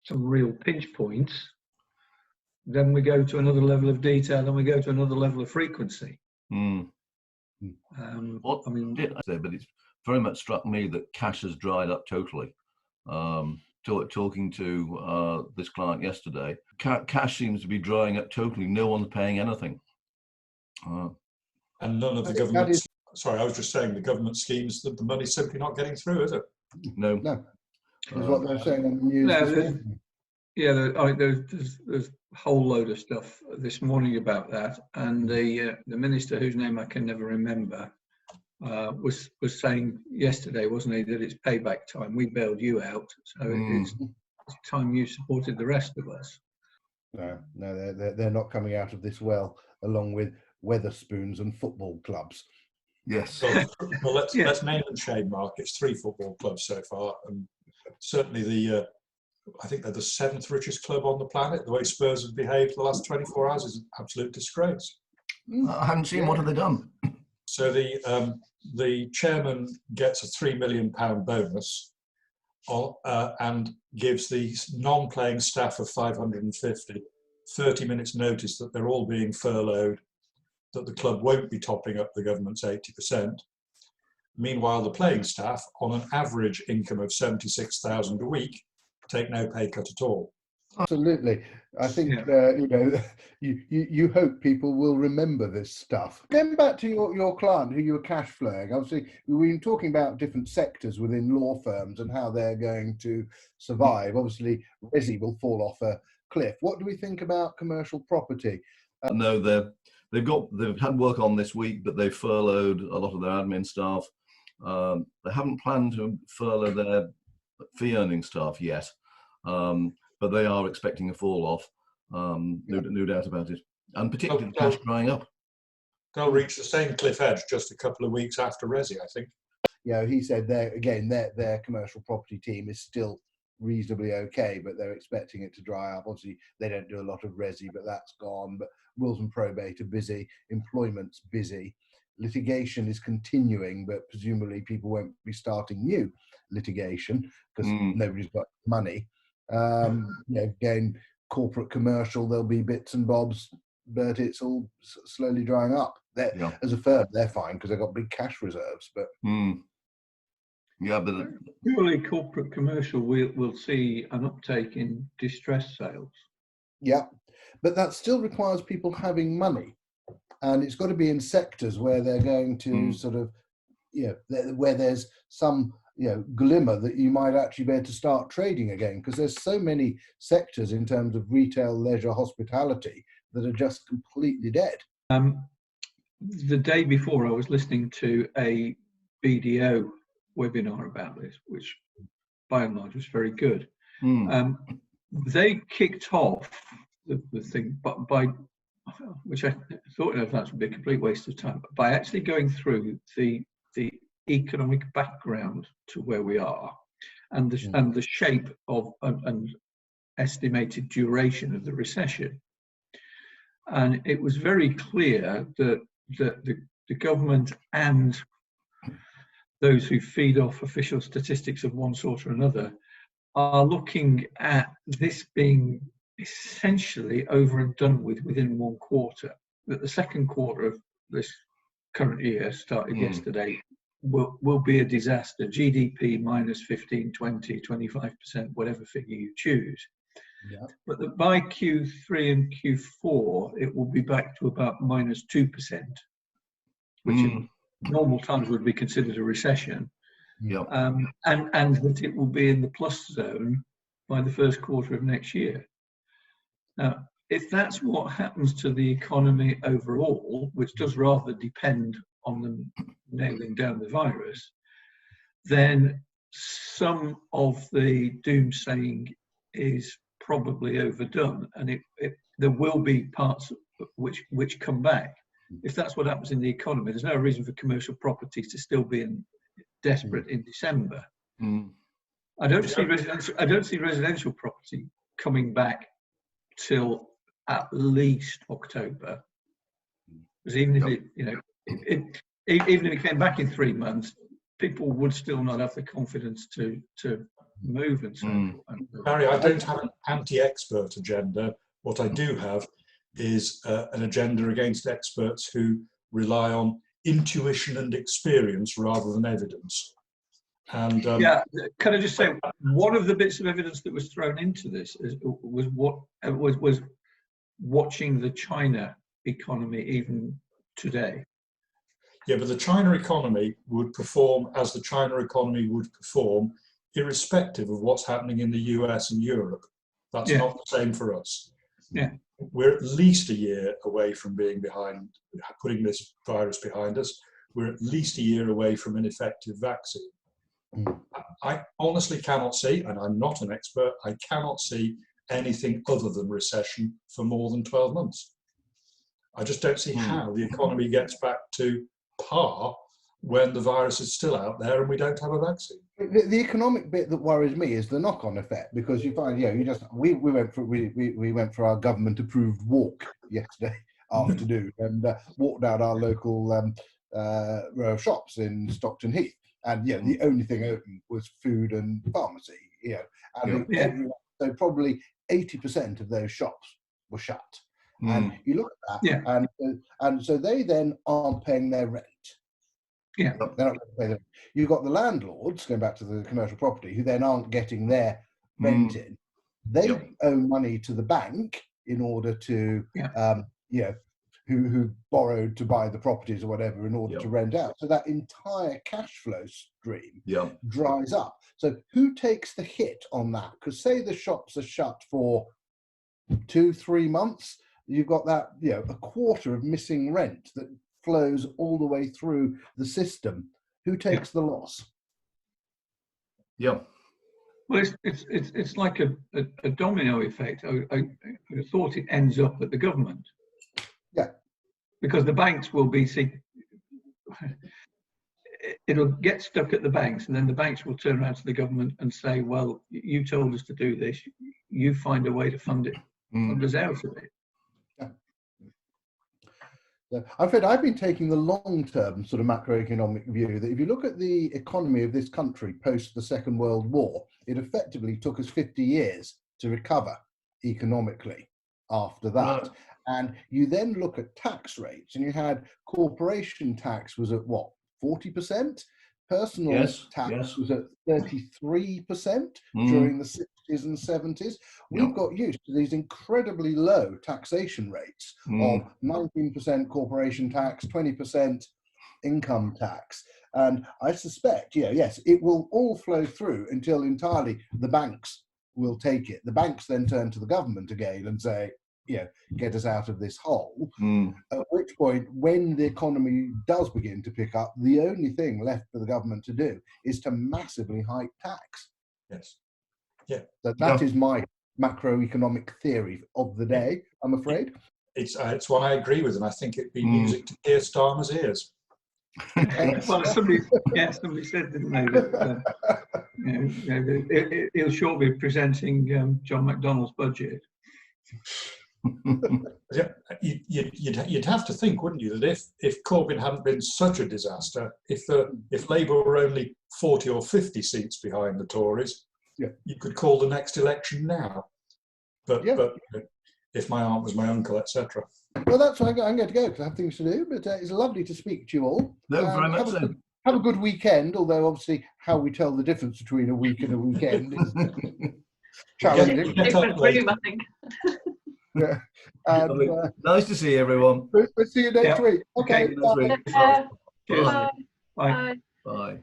some real pinch points, then we go to another level of detail, then we go to another level of frequency. What I mean, did I say? But it's very much struck me that cash has dried up totally. Talking to this client yesterday, cash seems to be drying up totally. No one's paying anything. And none of the government. Sorry, I was just saying the government schemes that the money's simply not getting through, is it? No. Is what they're saying on the news. There's a whole load of stuff this morning about that, and the minister, whose name I can never remember, was saying yesterday, wasn't he, that it's payback time. We bailed you out, so it's time you supported the rest of us. No, they're not coming out of this well, along with Weatherspoons and football clubs. Yes. Well, let's name and shame, Mark. It's 3 football clubs so far, and certainly I think they're the 7th richest club on the planet. The way Spurs have behaved the last 24 hours is an absolute disgrace. I haven't seen what have they done. So the chairman gets a £3 million bonus and gives the non-playing staff of 550 30 minutes notice that they're all being furloughed, that the club won't be topping up the government's 80%. Meanwhile, the playing staff, on an average income of 76,000 a week, take no pay cut at all. Absolutely. I think you hope people will remember this stuff. Going back to your client who you were cash flowing, obviously we've been talking about different sectors within law firms and how they're going to survive. Obviously, resi will fall off a cliff. What do we think about commercial property? No, they've had work on this week, but they've furloughed a lot of their admin staff. They haven't planned to furlough their fee earning staff yet. But they are expecting a fall off, no doubt about it, and particularly cash drying up. They'll reach the same cliff edge just a couple of weeks after resi, I think. Yeah, he said their commercial property team is still reasonably okay, but they're expecting it to dry up. Obviously, they don't do a lot of resi, but that's gone. But wills and probate are busy, employment's busy, litigation is continuing, but presumably people won't be starting new litigation because nobody's got money. Again, corporate commercial, there'll be bits and bobs, but it's all slowly drying up. As a firm, they're fine because they've got big cash reserves. But purely corporate commercial, we'll see an uptake in distressed sales. Yeah, but that still requires people having money, and it's got to be in sectors where they're going to sort of, where there's some glimmer that you might actually be able to start trading again, because there's so many sectors in terms of retail, leisure, hospitality that are just completely dead. The day before, I was listening to a BDO webinar about this, which by and large was very good. They kicked off the thing by which I thought that would be a complete waste of time, but by actually going through the economic background to where we are and the shape of and estimated duration of the recession. And it was very clear that the government and those who feed off official statistics of one sort or another are looking at this being essentially over and done with within 1 quarter. That the second quarter of this current year, started yesterday, will be a disaster. GDP minus 15, 20, 25%, whatever figure you choose. Yeah. But that by Q3 and Q4, it will be back to about minus 2%, which in normal times would be considered a recession. Yeah. And that it will be in the plus zone by the first quarter of next year. Now, if that's what happens to the economy overall, which does rather depend on them nailing down the virus, then some of the doomsaying is probably overdone, and there will be parts which come back. If that's what happens in the economy, there's no reason for commercial properties to still be desperate in December. I don't see residential property coming back till at least October, because even if even if it came back in 3 months, people would still not have the confidence to move and so forth. Barry, I don't have an anti-expert agenda. What I do have is an agenda against experts who rely on intuition and experience rather than evidence. And yeah, can I just say, one of the bits of evidence that was thrown into this was watching the China economy even today. yeah, but the China economy would perform as the China economy would perform, irrespective of what's happening in the US and Europe. That's not the same for us. Yeah. We're at least a year away from being behind, putting this virus behind us. We're at least a year away from an effective vaccine. I honestly cannot see, and I'm not an expert, I cannot see anything other than recession for more than 12 months. I just don't see how the economy gets back to par when the virus is still out there and we don't have a vaccine. The economic bit that worries me is the knock-on effect, because you find, we went for our government-approved walk yesterday afternoon and walked down our local row of shops in Stockton Heath, and the only thing open was food and pharmacy. So probably 80% of those shops were shut. And you look at that, and so they then aren't paying their rent. Yeah, they're not going to pay them. You've got the landlords, going back to the commercial property, who then aren't getting their rent in. They owe money to the bank in order to, who borrowed to buy the properties or whatever in order to rent out. So that entire cash flow stream dries up. So who takes the hit on that? Because say the shops are shut for 2-3 months, you've got that, a quarter of missing rent that flows all the way through the system. Who takes the loss? Well, it's like a domino effect. I thought it ends up at the government. Because the banks will be it'll get stuck at the banks, and then the banks will turn around to the government and say, well, you told us to do this, you find a way to fund it, fund us out of it. I'm afraid I've been taking the long-term sort of macroeconomic view that if you look at the economy of this country post the Second World War, it effectively took us 50 years to recover economically after that. And you then look at tax rates, and you had corporation tax was at what, 40%? Personal tax was at 33% during the 60s and 70s. We've got used to these incredibly low taxation rates of 19% corporation tax, 20% income tax. And I suspect, it will all flow through until entirely the banks will take it. The banks then turn to the government again and say, get us out of this hole. At which point, when the economy does begin to pick up, the only thing left for the government to do is to massively hike tax. So that is my macroeconomic theory of the day, I'm afraid. It's one I agree with, and I think it'd be music to Keir Starmer's ears. Well, somebody said, didn't they, that he'll shortly be presenting John McDonnell's budget. You'd have to think, wouldn't you, that if Corbyn hadn't been such a disaster, if Labour were only 40 or 50 seats behind the Tories, you could call the next election now. But if my aunt was my uncle, etc. Well, that's why I'm going to go, because I have things to do. But it's lovely to speak to you all. No, very much so. Have a good weekend. Although obviously, how we tell the difference between a week and a weekend is challenging. Different room, I think. And, nice to see everyone. We'll see you next week. Okay. Bye. Cheers. Bye. Bye. Bye.